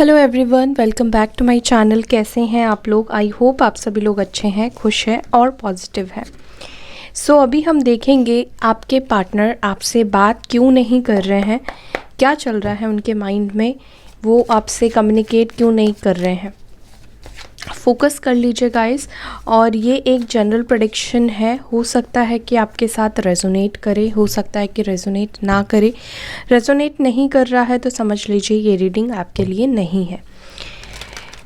Hello everyone, welcome back to my channel. कैसे हैं आप लोग? आई होप आप सभी लोग अच्छे हैं, खुश हैं और पॉजिटिव हैं। सो अभी हम देखेंगे आपके पार्टनर आपसे बात क्यों नहीं कर रहे हैं, क्या चल रहा है उनके माइंड में, वो आपसे कम्युनिकेट क्यों नहीं कर रहे हैं। फोकस कर लीजिए गाइस। और ये एक जनरल प्रेडिक्शन है, हो सकता है कि आपके साथ रेजोनेट करे, हो सकता है कि रेजोनेट ना करे। रेजोनेट नहीं कर रहा है तो समझ लीजिए ये रीडिंग आपके लिए नहीं है,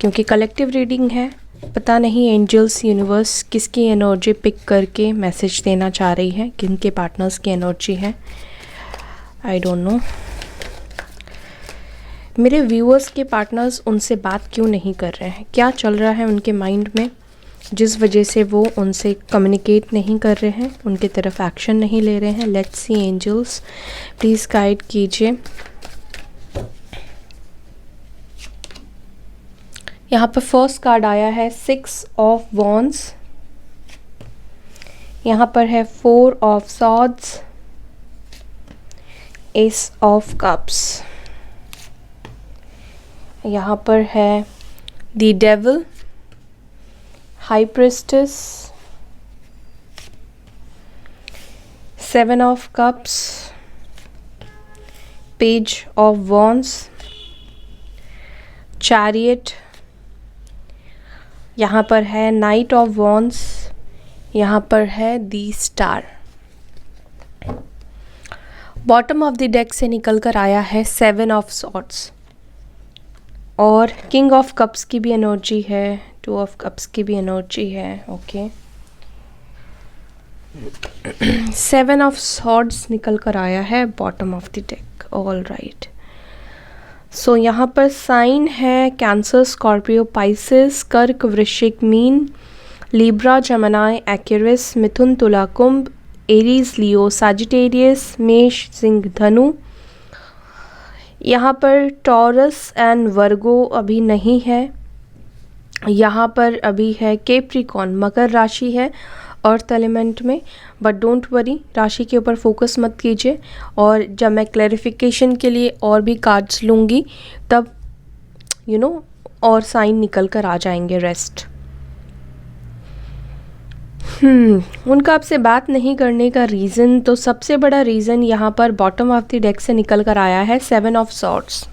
क्योंकि कलेक्टिव रीडिंग है। पता नहीं एंजल्स यूनिवर्स किसकी एनर्जी पिक करके मैसेज देना चाह रही है, किनके पार्टनर्स की एनर्जी है, आई डोंट नो। मेरे व्यूअर्स के पार्टनर्स उनसे बात क्यों नहीं कर रहे हैं, क्या चल रहा है उनके माइंड में जिस वजह से वो उनसे कम्युनिकेट नहीं कर रहे हैं, उनके तरफ एक्शन नहीं ले रहे हैं। Let's see angels, please guide कीजिए। यहाँ पर फर्स्ट कार्ड आया है 6 ऑफ वॉन्ड्स, यहाँ पर है 4 of swords, ace of cups, यहाँ पर है the devil, high priestess, 7 of cups, page of wands, chariot, यहाँ पर है नाइट ऑफ वॉन्ड्स, यहाँ पर है the star. Bottom of the deck से निकल कर आया है 7 ऑफ सॉर्ड्स, और किंग ऑफ कप्स की भी एनर्जी है, 2 ऑफ कप्स की भी एनर्जी है। ओके, 7 ऑफ सॉर्ड्स निकल कर आया है bottom of the deck. All right, so यहाँ पर साइन है Cancer, Scorpio, Pisces, Kark, Vrishchik, Meen, Libra, Gemini, Aquarius, Mithun, Tula, Kumbh, Aries, लियो, सजिटेरियस, मेष, सिंह, धनु। यहाँ पर टॉरस एंड वर्गो अभी नहीं है, यहाँ पर अभी है कैप्रिकॉर्न, मकर राशि है अर्थ एलिमेंट में। बट डोंट वरी, राशि के ऊपर फोकस मत कीजिए। और जब मैं क्लैरिफिकेशन के लिए और भी कार्ड्स लूँगी तब और साइन निकल कर आ जाएंगे रेस्ट। उनका आपसे बात नहीं करने का रीज़न, तो सबसे बड़ा रीज़न यहाँ पर बॉटम ऑफ द डेक से निकल कर आया है 7 ऑफ सॉर्ड्स।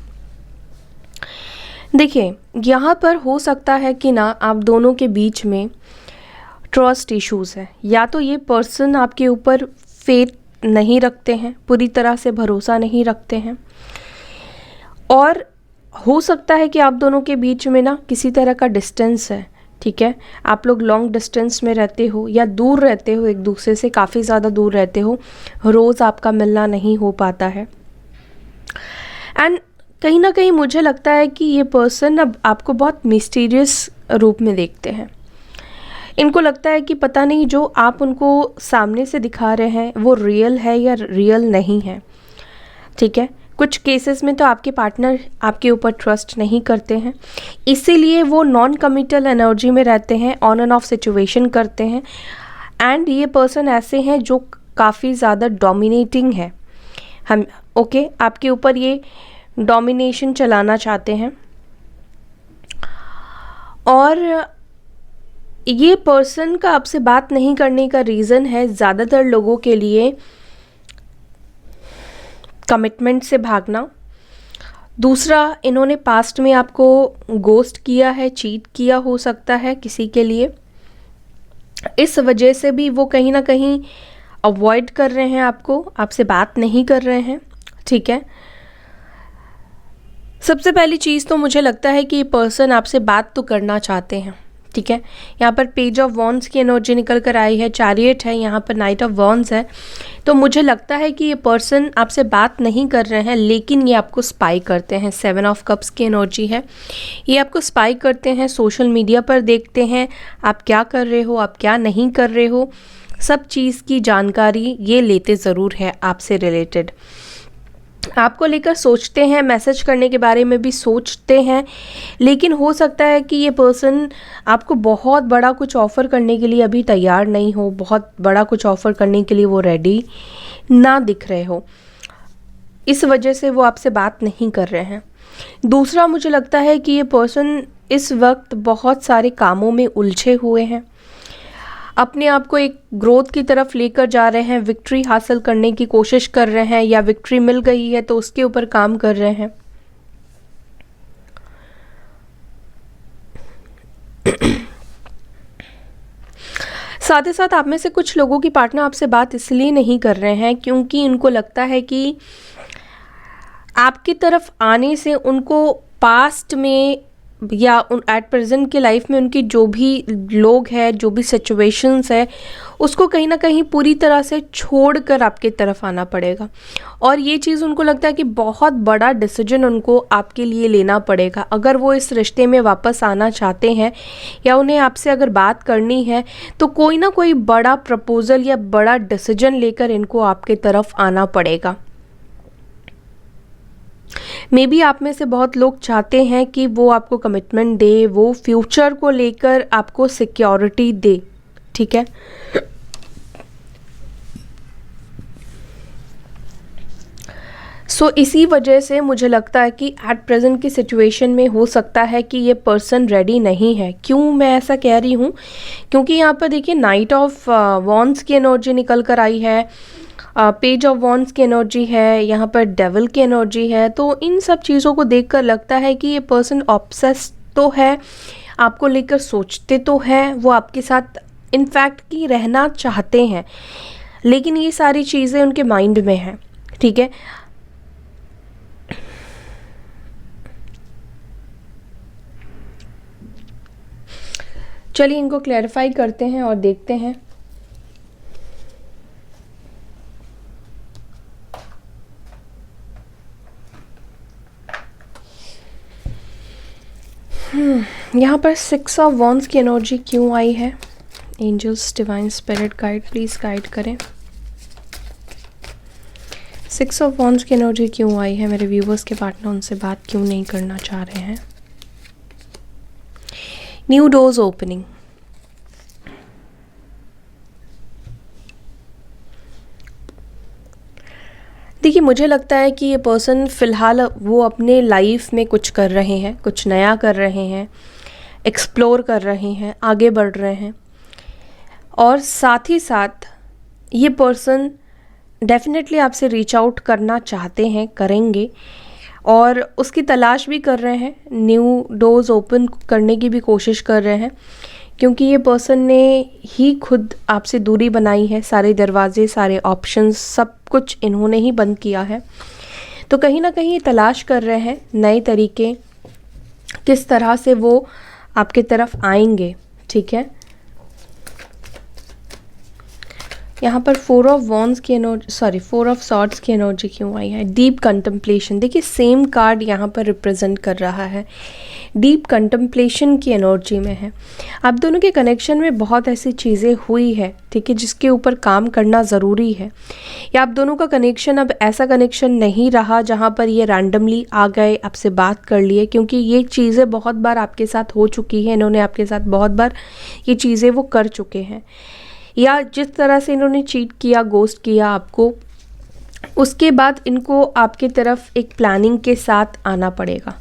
देखिए, यहाँ पर हो सकता है कि ना आप दोनों के बीच में ट्रस्ट इश्यूज़ है, या तो ये पर्सन आपके ऊपर फेथ नहीं रखते हैं, पूरी तरह से भरोसा नहीं रखते हैं, और हो सकता है कि आप दोनों के बीच में ना किसी तरह का डिस्टेंस है। ठीक है, आप लोग लॉन्ग डिस्टेंस में रहते हो या दूर रहते हो, एक दूसरे से काफ़ी ज़्यादा दूर रहते हो, रोज़ आपका मिलना नहीं हो पाता है। एंड कहीं ना कहीं मुझे लगता है कि ये पर्सन अब आपको बहुत मिस्टीरियस रूप में देखते हैं। इनको लगता है कि पता नहीं जो आप उनको सामने से दिखा रहे हैं वो रियल है या रियल नहीं है। ठीक है, कुछ केसेस में तो आपके पार्टनर आपके ऊपर ट्रस्ट नहीं करते हैं, इसीलिए वो नॉन कमिटल एनर्जी में रहते हैं, ऑन एंड ऑफ सिचुएशन करते हैं। एंड ये पर्सन ऐसे हैं जो काफ़ी ज़्यादा डोमिनेटिंग है, हम आपके ऊपर ये डोमिनेशन चलाना चाहते हैं। और ये पर्सन का आपसे बात नहीं करने का रीज़न है ज़्यादातर लोगों के लिए कमिटमेंट से भागना। दूसरा, इन्होंने पास्ट में आपको गोस्ट किया है, चीट किया हो सकता है किसी के लिए, इस वजह से भी वो कहीं ना कहीं अवॉइड कर रहे हैं आपको, आपसे बात नहीं कर रहे हैं। ठीक है, सबसे पहली चीज़ तो मुझे लगता है कि ये पर्सन आपसे बात तो करना चाहते हैं। ठीक है, यहाँ पर पेज ऑफ वॉन्ड्स की एनर्जी निकल कर आई है, चैरियट है, यहाँ पर नाइट ऑफ वॉन्ड्स है। तो मुझे लगता है कि ये पर्सन आपसे बात नहीं कर रहे हैं, लेकिन ये आपको स्पाई करते हैं। 7 ऑफ कप्स की एनर्जी है, ये आपको स्पाई करते हैं, सोशल मीडिया पर देखते हैं आप क्या कर रहे हो, आप क्या नहीं कर रहे हो, सब चीज़ की जानकारी ये लेते ज़रूर है आपसे रिलेटेड। आपको लेकर सोचते हैं, मैसेज करने के बारे में भी सोचते हैं, लेकिन हो सकता है कि ये पर्सन आपको बहुत बड़ा कुछ ऑफ़र करने के लिए अभी तैयार नहीं हो, बहुत बड़ा कुछ ऑफ़र करने के लिए वो रेडी ना दिख रहे हो, इस वजह से वो आपसे बात नहीं कर रहे हैं। दूसरा, मुझे लगता है कि ये पर्सन इस वक्त बहुत सारे कामों में उलझे हुए हैं, अपने आप को एक ग्रोथ की तरफ लेकर जा रहे हैं, विक्ट्री हासिल करने की कोशिश कर रहे हैं, या विक्ट्री मिल गई है तो उसके ऊपर काम कर रहे हैं। साथ ही साथ आप में से कुछ लोगों की पार्टनर आपसे बात इसलिए नहीं कर रहे हैं क्योंकि उनको लगता है कि आपकी तरफ आने से उनको पास्ट में या एट प्रेजेंट की लाइफ में उनकी जो भी लोग हैं, जो भी सिचुएशंस है, उसको कहीं ना कहीं पूरी तरह से छोड़कर आपकी तरफ आना पड़ेगा। और ये चीज़ उनको लगता है कि बहुत बड़ा डिसीजन उनको आपके लिए लेना पड़ेगा अगर वो इस रिश्ते में वापस आना चाहते हैं, या उन्हें आपसे अगर बात करनी है तो कोई ना कोई बड़ा प्रपोज़ल या बड़ा डिसीजन लेकर इनको आपके तरफ आना पड़ेगा। मे बी आप में से बहुत लोग चाहते हैं कि वो आपको कमिटमेंट दे, वो फ्यूचर को लेकर आपको सिक्योरिटी दे, ठीक है। इसी वजह से मुझे लगता है कि एट प्रेजेंट की सिचुएशन में हो सकता है कि ये पर्सन रेडी नहीं है। क्यों मैं ऐसा कह रही हूँ? क्योंकि यहाँ पर देखिए नाइट ऑफ वॉन्ड्स की एनर्जी निकल कर आई है, पेज ऑफ वॉन्ड्स की एनर्जी है, यहाँ पर डेविल की एनर्जी है। तो इन सब चीज़ों को देखकर लगता है कि ये पर्सन ऑब्सेस्ड तो है, आपको लेकर सोचते तो हैं, वो आपके साथ इनफैक्ट कि रहना चाहते हैं, लेकिन ये सारी चीज़ें उनके माइंड में हैं, ठीक है। चलिए इनको क्लैरिफाई करते हैं और देखते हैं। यहाँ पर 6 ऑफ वॉन्ड्स की एनर्जी क्यों आई है? Angels, divine spirit guide, please guide करें। 6 ऑफ वॉन्ड्स की एनर्जी क्यों आई है? मेरे व्यूवर्स के पार्टनर उनसे बात क्यों नहीं करना चाह रहे हैं? New doors opening. देखिए मुझे लगता है कि ये पर्सन फ़िलहाल वो अपने लाइफ में कुछ कर रहे हैं, कुछ नया कर रहे हैं, एक्सप्लोर कर रहे हैं, आगे बढ़ रहे हैं। और साथ ही साथ ये पर्सन डेफिनेटली आपसे रीच आउट करना चाहते हैं, करेंगे, और उसकी तलाश भी कर रहे हैं, न्यू डोर्स ओपन करने की भी कोशिश कर रहे हैं, क्योंकि ये पर्सन ने ही खुद आपसे दूरी बनाई है। सारे दरवाजे, सारे ऑप्शंस, सब कुछ इन्होंने ही बंद किया है। तो कहीं ना कहीं तलाश कर रहे हैं नए तरीके, किस तरह से वो आपके तरफ आएंगे, ठीक है। यहाँ पर 4 ऑफ वॉन्ड्स की एनर्जी, 4 ऑफ सॉर्ड्स की एनर्जी क्यों आई है? Deep contemplation. देखिए सेम कार्ड यहाँ पर रिप्रेजेंट कर रहा है, डीप कंटेम्पलेशन की एनर्जी में है। आप दोनों के कनेक्शन में बहुत ऐसी चीज़ें हुई है, ठीक है, जिसके ऊपर काम करना ज़रूरी है। या आप दोनों का कनेक्शन अब ऐसा कनेक्शन नहीं रहा जहाँ पर ये रैंडमली आ गए, आपसे बात कर लिए, क्योंकि ये चीज़ें बहुत बार आपके साथ हो चुकी हैं। इन्होंने आपके साथ बहुत बार ये चीज़ें वो कर चुके हैं, या जिस तरह से इन्होंने चीट किया, गोस्ट किया आपको, उसके बाद इनको आपकी तरफ एक प्लानिंग के साथ आना पड़ेगा,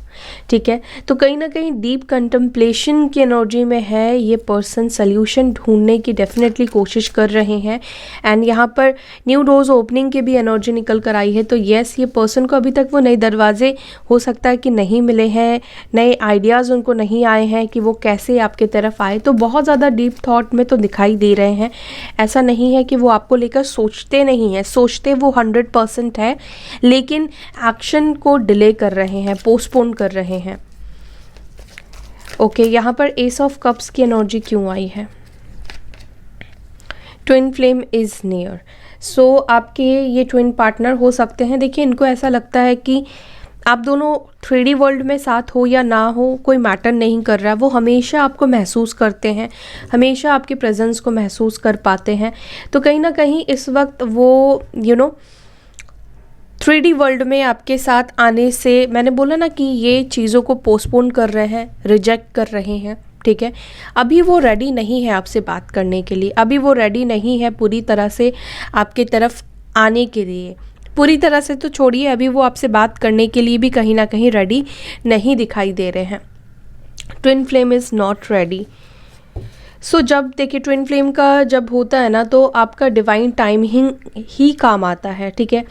ठीक है। तो कहीं ना कहीं डीप कंटेम्पलेशन की एनर्जी में है ये पर्सन, सल्यूशन ढूंढने की डेफिनेटली कोशिश कर रहे हैं। एंड यहाँ पर न्यू डोर्स ओपनिंग की भी एनर्जी निकल कर आई है। तो येस, ये पर्सन को अभी तक वो नए दरवाजे हो सकता है कि नहीं मिले हैं, नए आइडियाज़ उनको नहीं आए हैं कि वो कैसे आपके तरफ आए। तो बहुत ज़्यादा डीप थॉट में तो दिखाई दे रहे हैं। ऐसा नहीं है कि वो आपको लेकर सोचते नहीं हैं, सोचते वो 100% है, लेकिन एक्शन को डिले कर रहे हैं, पोस्टपोन कर रहे हैं। ओके, यहाँ पर एस ऑफ कप्स की एनर्जी क्यों आई है? Twin flame is near. So आपके ये ट्विन पार्टनर हो सकते हैं। देखिए इनको ऐसा लगता है कि आप दोनों 3D वर्ल्ड में साथ हो या ना हो, कोई मैटर नहीं कर रहा है। वो हमेशा आपको महसूस करते हैं, हमेशा आपके प्रेजेंस को महसूस कर पाते हैं। तो कहीं ना कहीं इस वक्त वो 3D वर्ल्ड में आपके साथ आने से, मैंने बोला ना कि ये चीज़ों को पोस्टपोन कर रहे हैं, रिजेक्ट कर रहे हैं, ठीक है। अभी वो रेडी नहीं है आपसे बात करने के लिए, अभी वो रेडी नहीं है पूरी तरह से आपके तरफ आने के लिए, पूरी तरह से तो छोड़िए, अभी वो आपसे बात करने के लिए भी कहीं ना कहीं रेडी नहीं दिखाई दे रहे हैं। Twin flame is not ready. So जब देखिए ट्विन फ्लेम का जब होता है ना, तो आपका डिवाइन टाइमिंग ही काम आता है, ठीक है।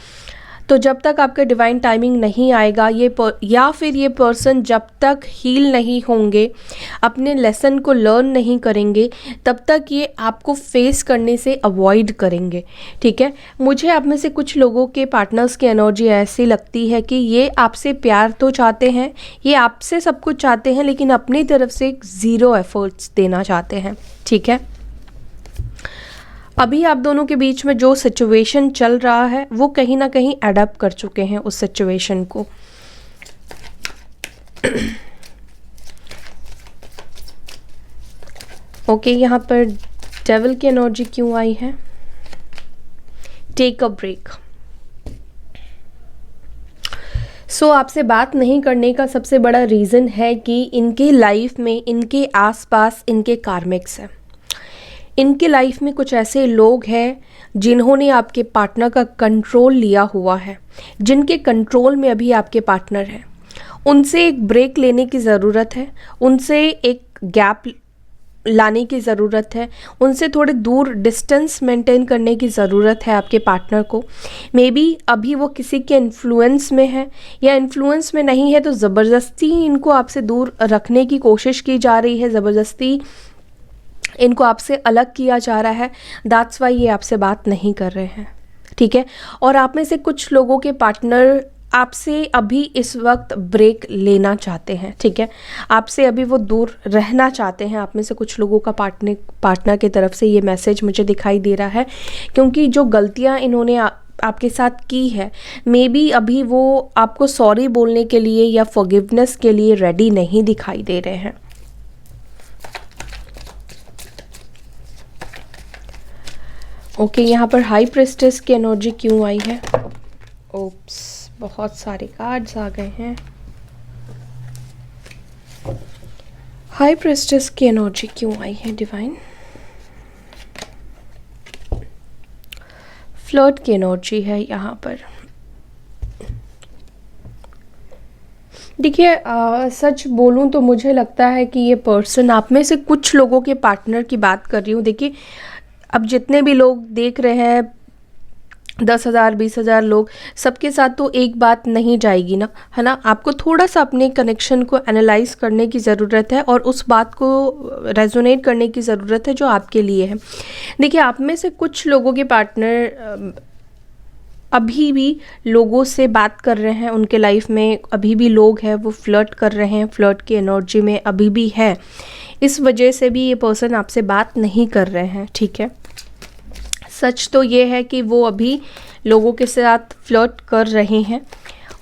तो जब तक आपका डिवाइन टाइमिंग नहीं आएगा, या फिर ये पर्सन जब तक हील नहीं होंगे, अपने लेसन को लर्न नहीं करेंगे, तब तक ये आपको फेस करने से अवॉइड करेंगे, ठीक है। मुझे आप में से कुछ लोगों के पार्टनर्स की एनर्जी ऐसी लगती है कि ये आपसे प्यार तो चाहते हैं, ये आपसे सब कुछ चाहते हैं, लेकिन अपनी तरफ से 0 एफर्ट्स देना चाहते हैं, ठीक है। अभी आप दोनों के बीच में जो सिचुएशन चल रहा है, वो कहीं ना कहीं अडॉप्ट कर चुके हैं उस सिचुएशन को। ओके, यहाँ पर डेविल की एनर्जी क्यों आई है? Take a break. सो आपसे बात नहीं करने का सबसे बड़ा रीज़न है कि इनके लाइफ में, इनके आसपास इनके कार्मिक्स हैं। इनके लाइफ में कुछ ऐसे लोग हैं जिन्होंने आपके पार्टनर का कंट्रोल लिया हुआ है, जिनके कंट्रोल में अभी आपके पार्टनर हैं। उनसे एक ब्रेक लेने की ज़रूरत है, उनसे एक गैप लाने की ज़रूरत है, उनसे थोड़े दूर डिस्टेंस मेंटेन करने की ज़रूरत है आपके पार्टनर को। मे बी अभी वो किसी के इन्फ्लुएंस में है, या इन्फ्लुएंस में नहीं है तो ज़बरदस्ती इनको आपसे दूर रखने की कोशिश की जा रही है, ज़बरदस्ती इनको आपसे अलग किया जा रहा है। दैट्स वाई ये आपसे बात नहीं कर रहे हैं, ठीक है। और आप में से कुछ लोगों के पार्टनर आपसे अभी इस वक्त ब्रेक लेना चाहते हैं, ठीक है। आपसे अभी वो दूर रहना चाहते हैं। आप में से कुछ लोगों का पार्टनर की तरफ से ये मैसेज मुझे दिखाई दे रहा है, क्योंकि जो गलतियां इन्होंने आपके साथ की है, मे बी अभी वो आपको सॉरी बोलने के लिए या फॉरगिवनेस के लिए रेडी नहीं दिखाई दे रहे हैं। ओके, यहाँ पर हाई प्रेस्टेस की एनर्जी क्यों आई है? ओप्स, बहुत सारे कार्ड्स आ गए हैं। हाई प्रेस्टेस की एनर्जी क्यों आई है डिवाइन? फ्लर्ट की एनर्जी है यहाँ पर। देखिए, सच बोलूँ तो मुझे लगता है कि ये पर्सन, आप में से कुछ लोगों के पार्टनर की बात कर रही हूँ। देखिए, अब जितने भी लोग देख रहे हैं, 10,000 20,000 लोग, सबके साथ तो एक बात नहीं जाएगी ना, है ना। आपको थोड़ा सा अपने कनेक्शन को एनालाइज करने की ज़रूरत है और उस बात को रेजोनेट करने की ज़रूरत है जो आपके लिए है। देखिए, आप में से कुछ लोगों के पार्टनर अभी भी लोगों से बात कर रहे हैं, उनके लाइफ में अभी भी लोग हैं, वो फ्लर्ट कर रहे हैं, फ्लर्ट की एनर्जी में अभी भी है। इस वजह से भी ये पर्सन आपसे बात नहीं कर रहे हैं, ठीक है। सच तो ये है कि वो अभी लोगों के साथ फ्लर्ट कर रहे हैं,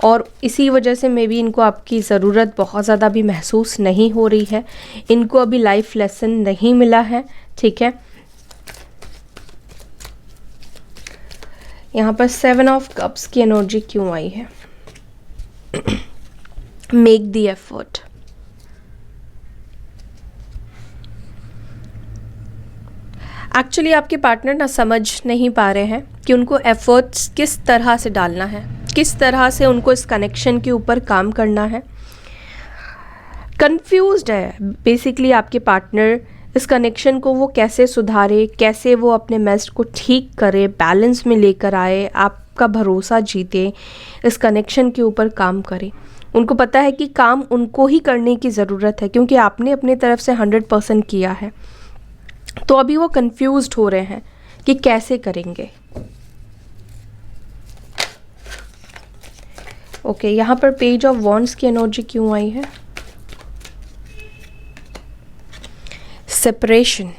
और इसी वजह से मे बी इनको आपकी ज़रूरत बहुत ज़्यादा भी महसूस नहीं हो रही है। इनको अभी लाइफ लेसन नहीं मिला है, ठीक है। यहाँ पर 7 ऑफ कप्स की एनर्जी क्यों आई है? Make the effort. एक्चुअली आपके पार्टनर ना समझ नहीं पा रहे हैं कि उनको एफर्ट्स किस तरह से डालना है, किस तरह से उनको इस कनेक्शन के ऊपर काम करना है। कंफ्यूज्ड है बेसिकली आपके पार्टनर। इस कनेक्शन को वो कैसे सुधारे, कैसे वो अपने मेस को ठीक करे, बैलेंस में लेकर आए, आपका भरोसा जीते, इस कनेक्शन के ऊपर काम करे। उनको पता है कि काम उनको ही करने की ज़रूरत है, क्योंकि आपने अपनी तरफ से 100% किया है। तो अभी वो कंफ्यूज्ड हो रहे हैं कि कैसे करेंगे। ओके, यहाँ पर पेज ऑफ वॉन्ड्स की एनर्जी क्यों आई है? सेपरेशन।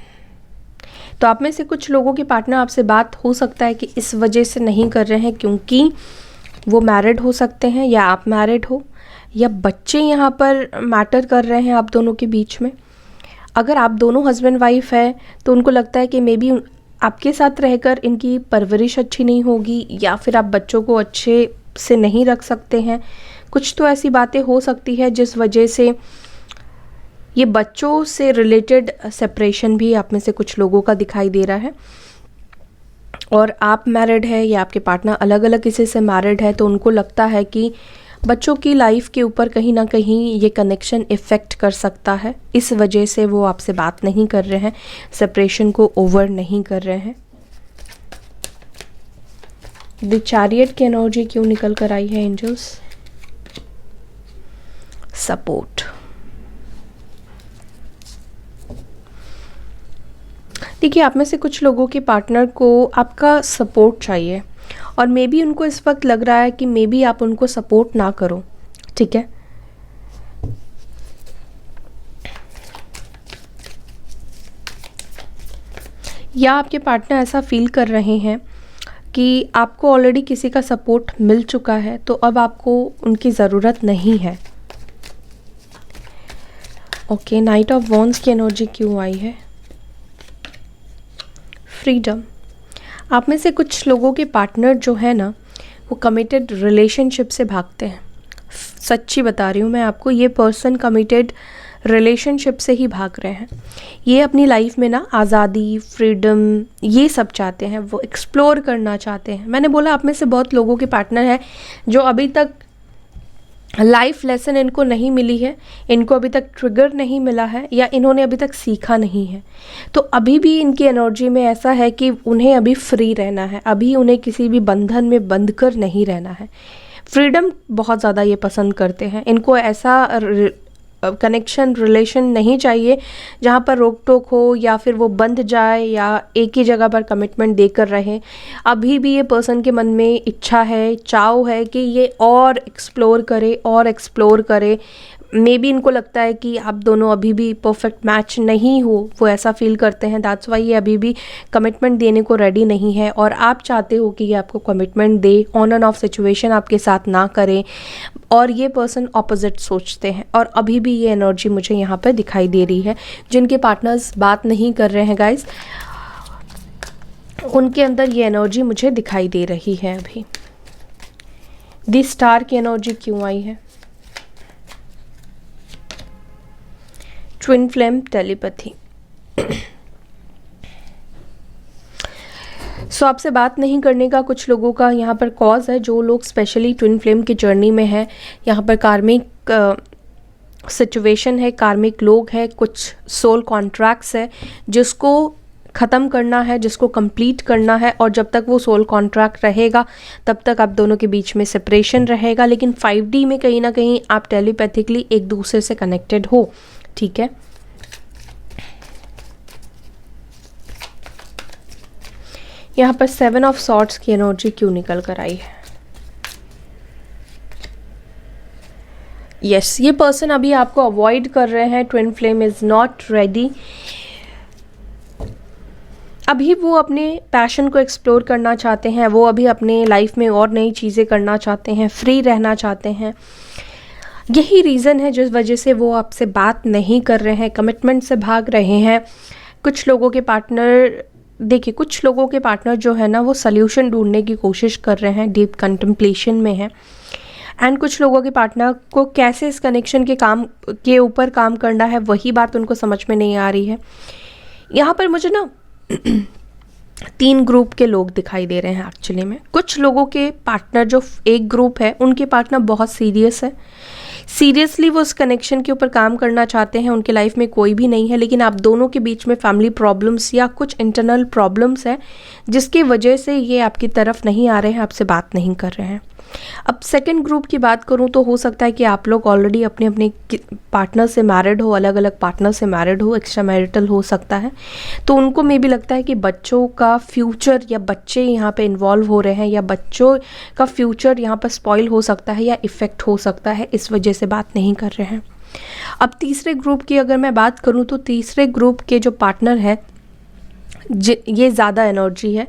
तो आप में से कुछ लोगों के पार्टनर आपसे बात हो सकता है कि इस वजह से नहीं कर रहे हैं क्योंकि वो मैरिड हो सकते हैं, या आप मैरिड हो, या बच्चे यहाँ पर मैटर कर रहे हैं आप दोनों के बीच में। अगर आप दोनों हस्बैंड वाइफ है तो उनको लगता है कि मे बी आपके साथ रहकर इनकी परवरिश अच्छी नहीं होगी, या फिर आप बच्चों को अच्छे से नहीं रख सकते हैं। कुछ तो ऐसी बातें हो सकती है जिस वजह से ये बच्चों से रिलेटेड सेपरेशन भी आप में से कुछ लोगों का दिखाई दे रहा है। और आप मैरिड है या आपके पार्टनर अलग अलग किसी से मैरिड है, तो उनको लगता है कि बच्चों की लाइफ के ऊपर कहीं ना कहीं ये कनेक्शन इफ़ेक्ट कर सकता है, इस वजह से वो आपसे बात नहीं कर रहे हैं, सेपरेशन को ओवर नहीं कर रहे हैं। द चैरियट की एनर्जी क्यों निकल कर आई है एंजल्स? सपोर्ट। देखिए, आप में से कुछ लोगों के पार्टनर को आपका सपोर्ट चाहिए और मे बी उनको इस वक्त लग रहा है कि मे बी आप उनको सपोर्ट ना करो, ठीक है। या आपके पार्टनर ऐसा फील कर रहे हैं कि आपको ऑलरेडी किसी का सपोर्ट मिल चुका है, तो अब आपको उनकी ज़रूरत नहीं है। ओके, नाइट ऑफ वॉन्ड्स की एनर्जी क्यों आई है? फ्रीडम। आप में से कुछ लोगों के पार्टनर जो है ना, वो कमिटेड रिलेशनशिप से भागते हैं। सच्ची बता रही हूँ मैं आपको, ये पर्सन कमिटेड रिलेशनशिप से ही भाग रहे हैं। ये अपनी लाइफ में ना आज़ादी, फ्रीडम, ये सब चाहते हैं, वो एक्सप्लोर करना चाहते हैं। मैंने बोला आप में से बहुत लोगों के पार्टनर हैं जो अभी तक लाइफ लेसन इनको नहीं मिली है, इनको अभी तक ट्रिगर नहीं मिला है, या इन्होंने अभी तक सीखा नहीं है। तो अभी भी इनकी एनर्जी में ऐसा है कि उन्हें अभी फ्री रहना है, अभी उन्हें किसी भी बंधन में बंध कर नहीं रहना है। फ्रीडम बहुत ज़्यादा ये पसंद करते हैं। इनको ऐसा कनेक्शन, रिलेशन नहीं चाहिए जहाँ पर रोक टोक हो या फिर वो बंध जाए या एक ही जगह पर कमिटमेंट देकर रहे। अभी भी ये पर्सन के मन में इच्छा है, चाव है कि ये और एक्सप्लोर करे और एक्सप्लोर करे। मे बी इनको लगता है कि आप दोनों अभी भी परफेक्ट मैच नहीं हो, वो ऐसा फील करते हैं। दैट्स वाई ये अभी भी कमिटमेंट देने को रेडी नहीं है और आप चाहते हो कि ये आपको commitment they, on end of situation आपके साथ ना करे। और ये पर्सन ऑपोजिट सोचते हैं और अभी भी ये एनर्जी मुझे यहाँ पर दिखाई दे रही है। जिनके पार्टनर्स बात नहीं कर रहे हैं गाइज, उनके अंदर ये एनर्जी मुझे दिखाई दे रही है अभी। दी स्टार की एनर्जी क्यों आई है? Twin flame telepathy. सो आपसे बात नहीं करने का कुछ लोगों का यहाँ पर कॉज है। जो लोग स्पेशली ट्विन फ्लेम की जर्नी में है, यहाँ पर कार्मिक सिचुएशन है, कार्मिक लोग हैं, कुछ सोल कॉन्ट्रैक्ट्स है जिसको ख़त्म करना है, जिसको कंप्लीट करना है। और जब तक वो सोल कॉन्ट्रैक्ट रहेगा तब तक आप दोनों के बीच में सेपरेशन रहेगा। लेकिन 5D में कहीं ना कहीं आप टेलीपैथिकली एक दूसरे से कनेक्टेड हो, ठीक है। यहाँ पर 7 ऑफ सॉर्ड्स की एनर्जी क्यों निकल कर आई है? यस, ये पर्सन अभी आपको अवॉइड कर रहे हैं। Twin flame is not ready. अभी वो अपने पैशन को एक्सप्लोर करना चाहते हैं, वो अभी अपने लाइफ में और नई चीज़ें करना चाहते हैं, फ्री रहना चाहते हैं। यही रीज़न है जिस वजह से वो आपसे बात नहीं कर रहे हैं, कमिटमेंट से भाग रहे हैं। कुछ लोगों के पार्टनर, देखिए कुछ लोगों के पार्टनर जो है ना, वो सल्यूशन ढूंढने की कोशिश कर रहे हैं, डीप कंटेम्पलेशन में है। एंड कुछ लोगों के पार्टनर को कैसे इस कनेक्शन के ऊपर काम करना है, वही बात उनको समझ में नहीं आ रही है। यहाँ पर मुझे ना 3 ग्रुप के लोग दिखाई दे रहे हैं एक्चुअली में। कुछ लोगों के पार्टनर, जो एक ग्रुप है, उनके पार्टनर बहुत सीरियस है, सीरियसली वो उस कनेक्शन के ऊपर काम करना चाहते हैं। उनके लाइफ में कोई भी नहीं है, लेकिन आप दोनों के बीच में फैमिली प्रॉब्लम्स या कुछ इंटरनल प्रॉब्लम्स है जिसकी वजह से ये आपकी तरफ नहीं आ रहे हैं, आपसे बात नहीं कर रहे हैं। अब सेकंड ग्रुप की बात करूं तो हो सकता है कि आप लोग ऑलरेडी अपने अपने पार्टनर से मैरिड हो, अलग अलग पार्टनर से मैरिड हो, एक्स्ट्रा मैरिटल हो सकता है। तो उनको मे भी लगता है कि बच्चों का फ्यूचर या बच्चे यहाँ पे इन्वॉल्व हो रहे हैं, या बच्चों का फ्यूचर यहाँ पर स्पॉइल हो सकता है या इफ़ेक्ट हो सकता है, इस वजह से बात नहीं कर रहे हैं। अब तीसरे ग्रुप की अगर मैं बात करूँ तो तीसरे ग्रुप के जो पार्टनर है, ये ज़्यादा एनर्जी है।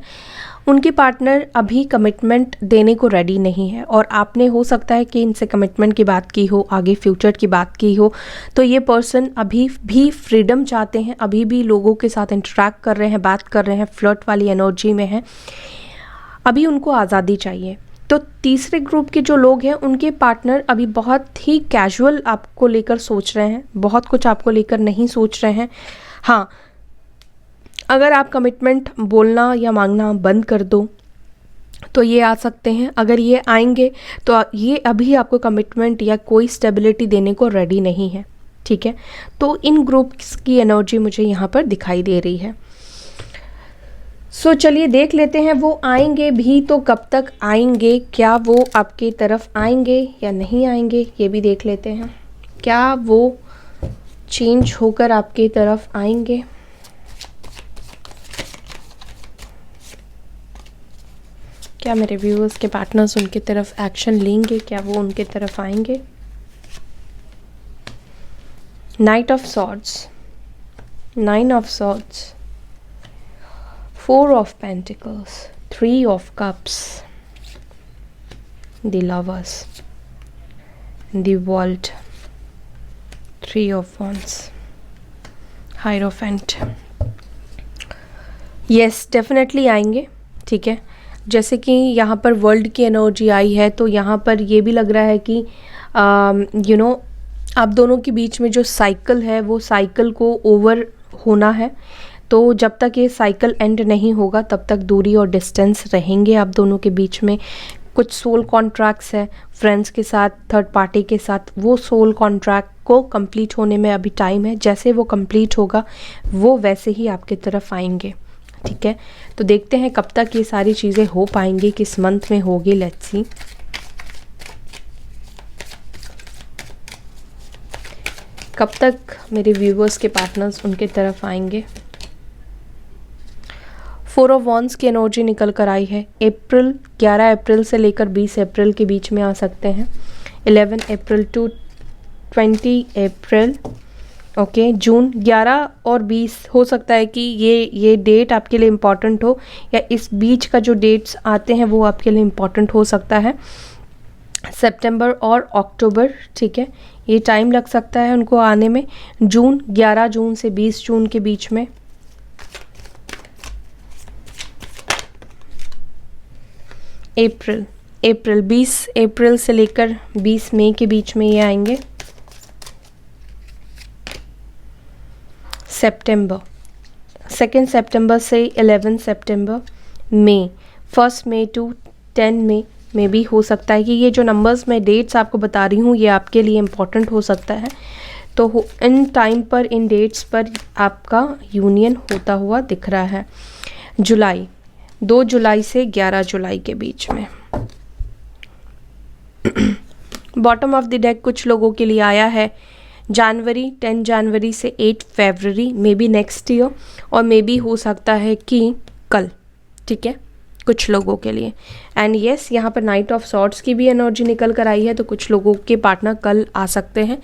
उनके पार्टनर अभी कमिटमेंट देने को रेडी नहीं है और आपने हो सकता है कि इनसे कमिटमेंट की बात की हो, आगे फ्यूचर की बात की हो। तो ये पर्सन अभी भी फ्रीडम चाहते हैं, अभी भी लोगों के साथ इंटरेक्ट कर रहे हैं, बात कर रहे हैं, फ्लर्ट वाली एनर्जी में है, अभी उनको आज़ादी चाहिए। तो तीसरे ग्रुप के जो लोग हैं, उनके पार्टनर अभी बहुत ही कैजुअल आपको लेकर सोच रहे हैं, बहुत कुछ आपको लेकर नहीं सोच रहे हैं। हाँ, अगर आप कमिटमेंट बोलना या मांगना बंद कर दो तो ये आ सकते हैं। अगर ये आएंगे तो ये अभी आपको कमिटमेंट या कोई स्टेबिलिटी देने को रेडी नहीं है, ठीक है। तो इन ग्रुप्स की एनर्जी मुझे यहाँ पर दिखाई दे रही है। सो चलिए देख लेते हैं वो आएंगे भी तो कब तक आएंगे, क्या वो आपके तरफ आएंगे या नहीं आएंगे, ये भी देख लेते हैं। क्या वो चेंज होकर आपके तरफ आएंगे, क्या मेरे व्यूअर्स के पार्टनर्स उनके तरफ एक्शन लेंगे, क्या वो उनके तरफ आएंगे। Night of swords, 9 of swords, 4 of Pentacles, 3 of Cups, the Lovers, the World, 3 of Wands, Hierophant। Yes definitely आएंगे, ठीक है। जैसे कि यहाँ पर वर्ल्ड की एनर्जी आई है तो यहाँ पर ये भी लग रहा है कि आप दोनों के बीच में जो साइकिल है वो साइकिल को ओवर होना है। तो जब तक ये साइकिल एंड नहीं होगा तब तक दूरी और डिस्टेंस रहेंगे आप दोनों के बीच में। कुछ सोल कॉन्ट्रैक्ट्स है फ्रेंड्स के साथ, थर्ड पार्टी के साथ, वो सोल कॉन्ट्रैक्ट को कंप्लीट होने में अभी टाइम है। जैसे वो कंप्लीट होगा वो वैसे ही आपकी तरफ आएंगे, ठीक है। तो देखते हैं कब तक ये सारी चीज़ें हो पाएंगी, किस मंथ में होगी, लेट्स सी। कब तक मेरे व्यूवर्स के पार्टनर्स उनके तरफ आएंगे। 4 ऑफ वॉन्ड्स की एनर्जी निकल कर आई है। अप्रैल, 11 अप्रैल से लेकर 20 अप्रैल के बीच में आ सकते हैं। 11 अप्रैल टू 20 अप्रैल, ओके। जून 11 और 20 हो सकता है कि ये डेट आपके लिए इम्पॉर्टेंट हो, या इस बीच का जो डेट्स आते हैं वो आपके लिए इम्पॉर्टेंट हो सकता है। सितंबर और अक्टूबर, ठीक है, ये टाइम लग सकता है उनको आने में। जून, 11 जून से 20 जून के बीच में। अप्रैल, 20 अप्रैल से लेकर 20 मई के बीच में ये आएंगे। सितंबर, 2 सितंबर से 11 सितंबर। मई, 1 मई टू 10 मई में भी हो सकता है कि ये जो नंबर्स मैं डेट्स आपको बता रही हूँ ये आपके लिए इम्पोर्टेंट हो सकता है। तो इन टाइम पर, इन डेट्स पर आपका यूनियन होता हुआ दिख रहा है। जुलाई, 2 जुलाई से 11 जुलाई के बीच में। बॉटम ऑफ द डेक कुछ लोगों के लिए आया है जनवरी, 10 जनवरी से 8 फरवरी, मे बी नेक्स्ट ईयर, और मे बी हो सकता है कि कल, ठीक है, कुछ लोगों के लिए। एंड यस, यहाँ पर नाइट ऑफ सॉर्ड्स की भी एनर्जी निकल कर आई है, तो कुछ लोगों के पार्टनर कल आ सकते हैं,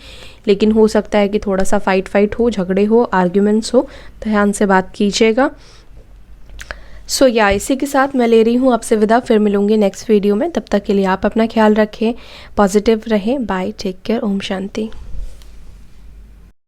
लेकिन हो सकता है कि थोड़ा सा फाइट हो, झगड़े हो, आर्ग्यूमेंट्स हो, ध्यान से बात कीजिएगा। सो या इसी के साथ मैं ले रही हूँ आपसे विदा, फिर मिलूंगी नेक्स्ट वीडियो में। तब तक के लिए आप अपना ख्याल रखें, पॉजिटिव रहें, bye, take care, Om Shanti.